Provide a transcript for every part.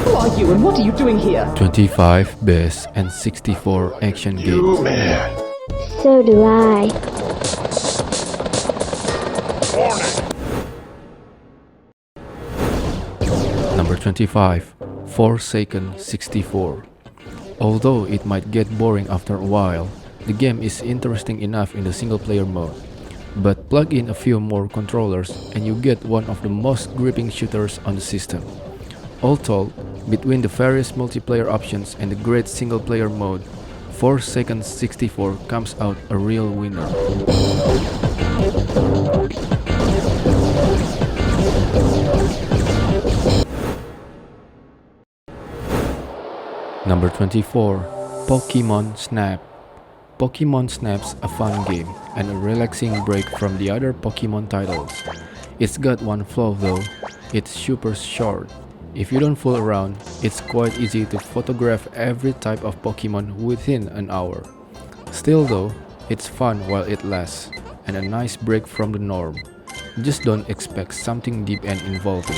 Who are you and what are you doing here? 25 best N64 action games. Man. So do I. Number 25, Forsaken 64. Although it might get boring after a while, the game is interesting enough in the single-player mode. But plug in a few more controllers and you get one of the most gripping shooters on the system. All told, between the various multiplayer options and the great single-player mode, Forsaken 64 comes out a real winner. Number 24, Pokemon Snap. Pokemon Snap's a fun game and a relaxing break from the other Pokemon titles. It's got one flaw though, it's super short. If you don't fool around, it's quite easy to photograph every type of Pokemon within an hour. Still though, it's fun while it lasts, and a nice break from the norm. Just don't expect something deep and involving.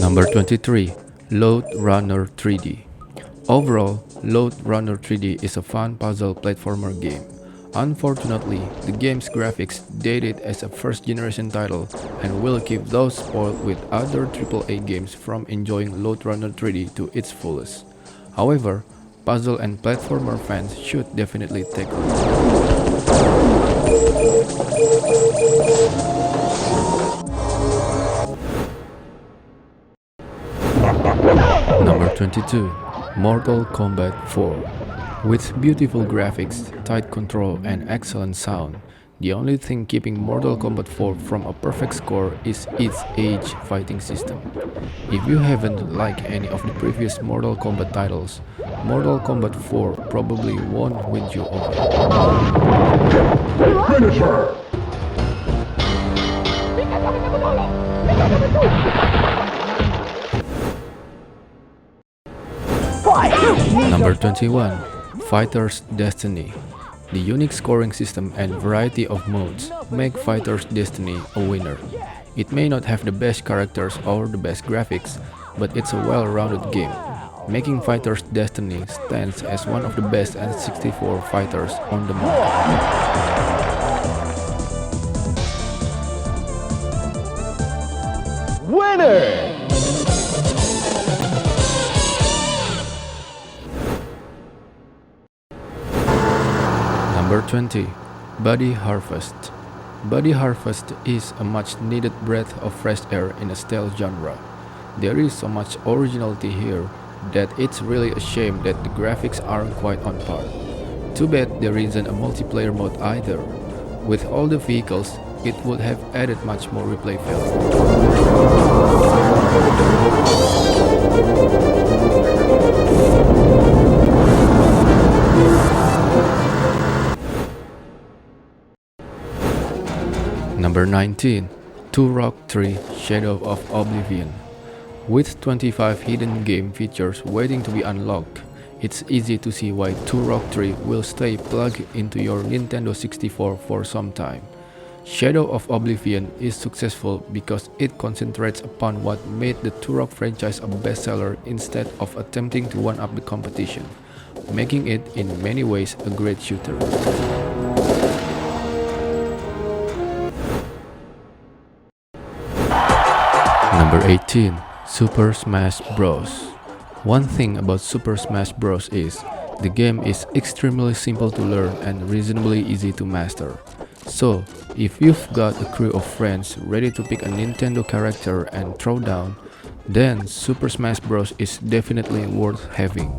Number 23, Lode Runner 3D. Overall, Lode Runner 3D is a fun puzzle platformer game. Unfortunately, the game's graphics dated as a first-generation title and will keep those spoiled with other AAA games from enjoying Lode Runner 3D to its fullest. However, puzzle and platformer fans should definitely take a look. Number 22, Mortal Kombat 4. With beautiful graphics, tight control, and excellent sound, the only thing keeping Mortal Kombat 4 from a perfect score is its age fighting system. If you haven't liked any of the previous Mortal Kombat titles, Mortal Kombat 4 probably won't win you over. Finish her! Number 21, Fighter's Destiny. The unique scoring system and variety of modes make Fighter's Destiny a winner. It may not have the best characters or the best graphics, but it's a well-rounded game, making Fighter's Destiny stands as one of the best N64 fighters on the market. Winner! Number 20, Body Harvest. Body Harvest is a much-needed breath of fresh air in a stealth genre. There is so much originality here that it's really a shame that the graphics aren't quite on par. Too bad there isn't a multiplayer mode either. With all the vehicles, it would have added much more replay value. Number 19, Turok 3 Shadow of Oblivion. With 25 hidden game features waiting to be unlocked, it's easy to see why Turok 3 will stay plugged into your Nintendo 64 for some time. Shadow of Oblivion is successful because it concentrates upon what made the Turok franchise a bestseller instead of attempting to one-up the competition, making it in many ways a great shooter. Number 18, Super Smash Bros. One thing about Super Smash Bros. Is the game is extremely simple to learn and reasonably easy to master. So, if you've got a crew of friends ready to pick a Nintendo character and throw down, then Super Smash Bros. Is definitely worth having.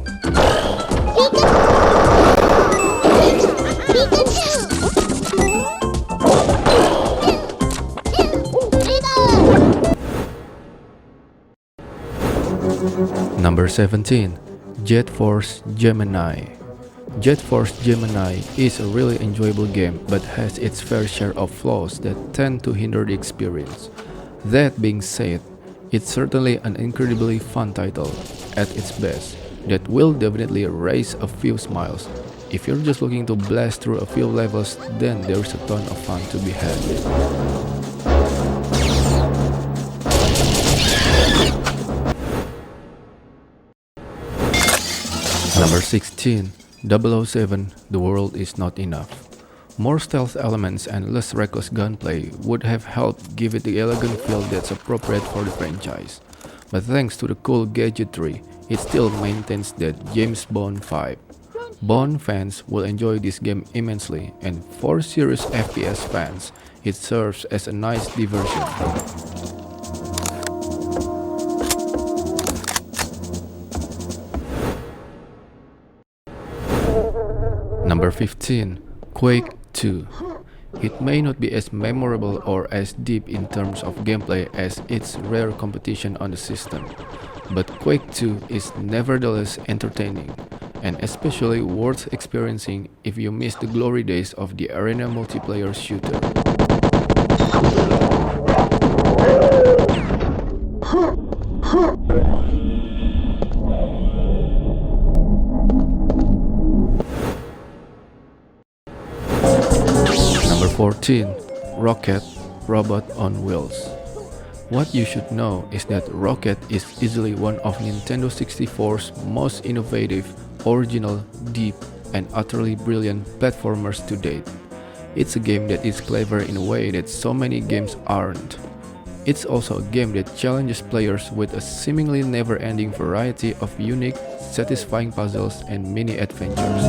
Number 17, Jet Force Gemini. Jet Force Gemini is a really enjoyable game but has its fair share of flaws that tend to hinder the experience. That being said, it's certainly an incredibly fun title at its best that will definitely raise a few smiles If you're just looking to blast through a few levels, then there's a ton of fun to be had. Number 16. 007, The World Is Not Enough. More stealth elements and less reckless gunplay would have helped give it the elegant feel that's appropriate for the franchise. But thanks to the cool gadgetry, it still maintains that James Bond vibe. Bond fans will enjoy this game immensely, and for serious FPS fans, it serves as a nice diversion. Number 15. Quake II. It may not be as memorable or as deep in terms of gameplay as its rare competition on the system, but Quake II is nevertheless entertaining, and especially worth experiencing if you miss the glory days of the arena multiplayer shooter. Number 14. Rocket Robot on Wheels. What you should know is that Rocket is easily one of Nintendo 64's most innovative, original, deep, and utterly brilliant platformers to date. It's a game that is clever in a way that so many games aren't. It's also a game that challenges players with a seemingly never-ending variety of unique, satisfying puzzles and mini-adventures.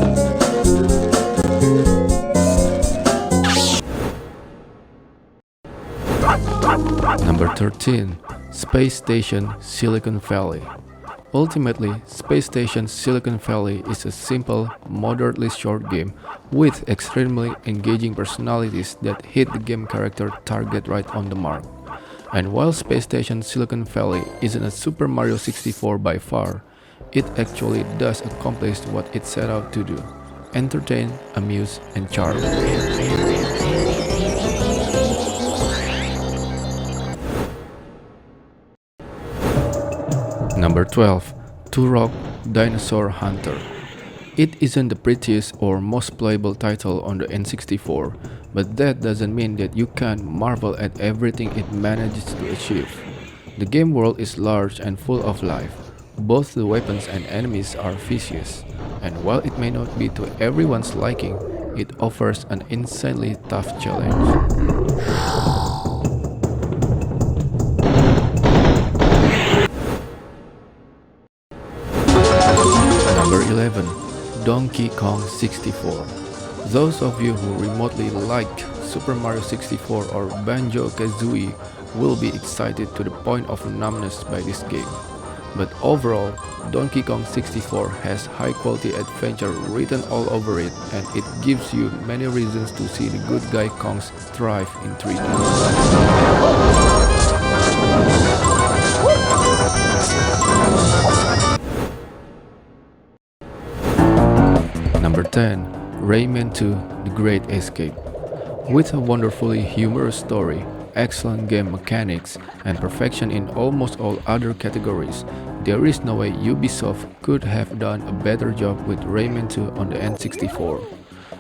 Number 13. Space Station Silicon Valley. Ultimately, Space Station Silicon Valley is a simple, moderately short game with extremely engaging personalities that hit the game character target right on the mark. And while Space Station Silicon Valley isn't a Super Mario 64 by far, it actually does accomplish what it set out to do: entertain, amuse, and charm. Number 12. Turok Dinosaur Hunter. It isn't the prettiest or most playable title on the N64, but that doesn't mean that you can't marvel at everything it manages to achieve. The game world is large and full of life. Both the weapons and enemies are vicious, and while it may not be to everyone's liking, it offers an insanely tough challenge. Number 11. Donkey Kong 64. Those of you who remotely liked Super Mario 64 or Banjo-Kazooie will be excited to the point of numbness by this game. But overall, Donkey Kong 64 has high-quality adventure written all over it, and it gives you many reasons to see the good guy Kongs thrive in 3D. Number 10. Rayman 2: The Great Escape. With a wonderfully humorous story, excellent game mechanics, and perfection in almost all other categories, there is no way Ubisoft could have done a better job with Rayman 2 on the N64.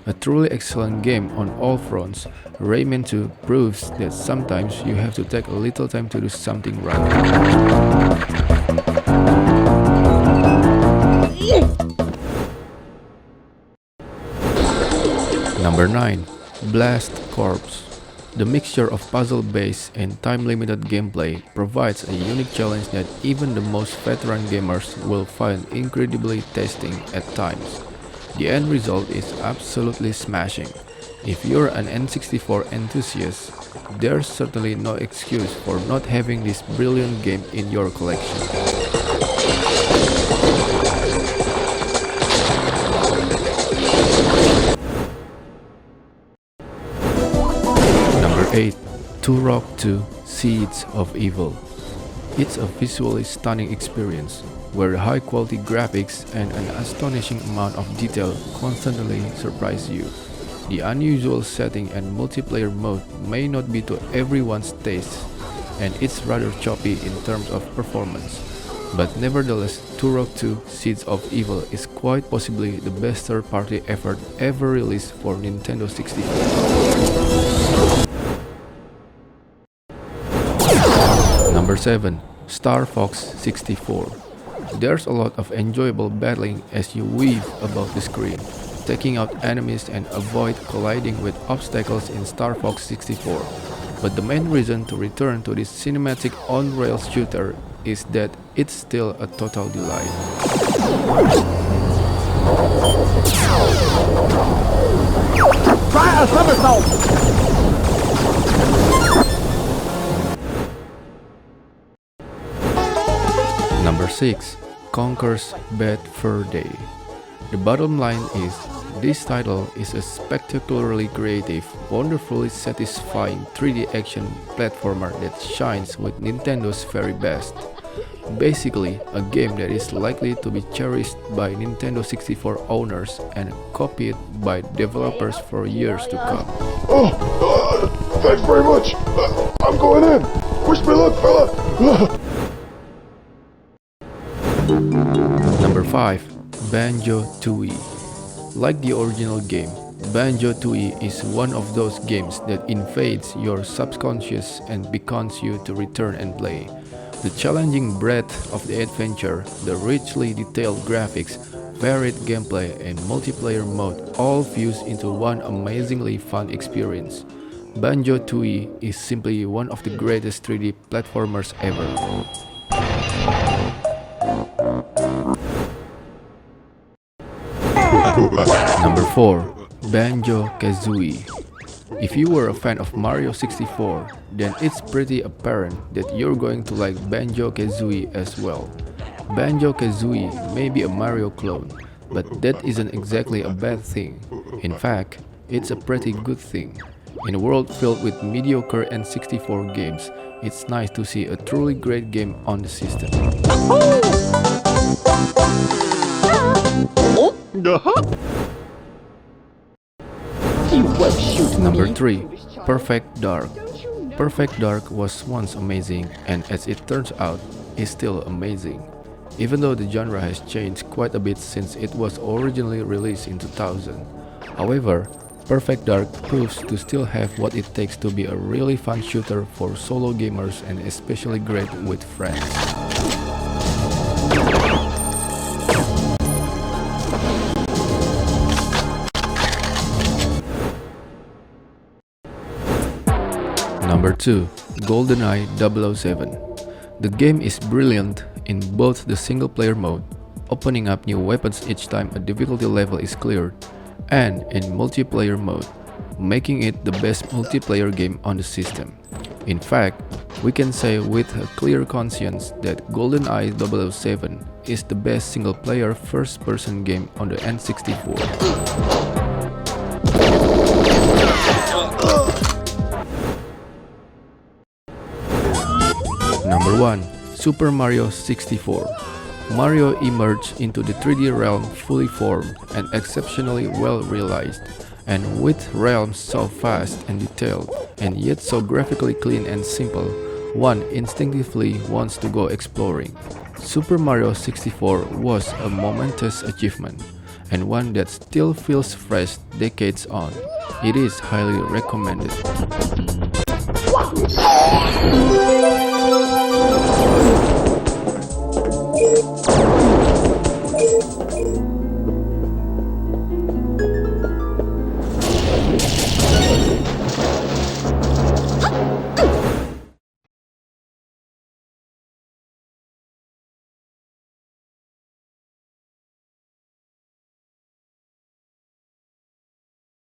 A truly excellent game on all fronts, Rayman 2 proves that sometimes you have to take a little time to do something right. Number 9. Blast Corps. The mixture of puzzle-based and time-limited gameplay provides a unique challenge that even the most veteran gamers will find incredibly testing at times. The end result is absolutely smashing. If you're an N64 enthusiast, there's certainly no excuse for not having this brilliant game in your collection. Number 8. Turok 2: Seeds of Evil. It's a visually stunning experience, where high-quality graphics and an astonishing amount of detail constantly surprise you. The unusual setting and multiplayer mode may not be to everyone's taste, and it's rather choppy in terms of performance. But nevertheless, Turok 2 Seeds of Evil is quite possibly the best third-party effort ever released for Nintendo 64. Number 7. Star Fox 64. There's a lot of enjoyable battling as you weave about the screen, taking out enemies and avoid colliding with obstacles in Star Fox 64. But the main reason to return to this cinematic on-rails shooter is that it's still a total delight. Try a somersault! Number 6. Conker's Bad Fur Day. The bottom line is, this title is a spectacularly creative, wonderfully satisfying 3D action platformer that shines with Nintendo's very best. Basically, a game that is likely to be cherished by Nintendo 64 owners and copied by developers for years to come. Thanks very much. I'm going in. Wish me luck, fella. Number 5. Banjo-Tooie. Like the original game, Banjo-Tooie is one of those games that invades your subconscious and beckons you to return and play. The challenging breadth of the adventure, the richly detailed graphics, varied gameplay and multiplayer mode all fused into one amazingly fun experience. Banjo-Tooie is simply one of the greatest 3D platformers ever. Number 4. Banjo-Kazooie. If you were a fan of Mario 64, then it's pretty apparent that you're going to like Banjo-Kazooie as well. Banjo-Kazooie may be a Mario clone, but that isn't exactly a bad thing. In fact, it's a pretty good thing. In a world filled with mediocre N64 games, it's nice to see a truly great game on the system. Number 3. Perfect Dark. Perfect Dark was once amazing, and as it turns out, is still amazing. Even though the genre has changed quite a bit since it was originally released in 2000. However, Perfect Dark proves to still have what it takes to be a really fun shooter for solo gamers and especially great with friends. Number 2. GoldenEye 007. The game is brilliant in both the single-player mode, opening up new weapons each time a difficulty level is cleared, and in multiplayer mode, making it the best multiplayer game on the system. In fact, we can say with a clear conscience that GoldenEye 007 is the best single-player first-person game on the N64. Number 1. Super Mario 64. Mario emerged into the 3D realm fully formed and exceptionally well realized, and with realms so vast and detailed, and yet so graphically clean and simple, one instinctively wants to go exploring. Super Mario 64 was a momentous achievement, and one that still feels fresh decades on. It is highly recommended.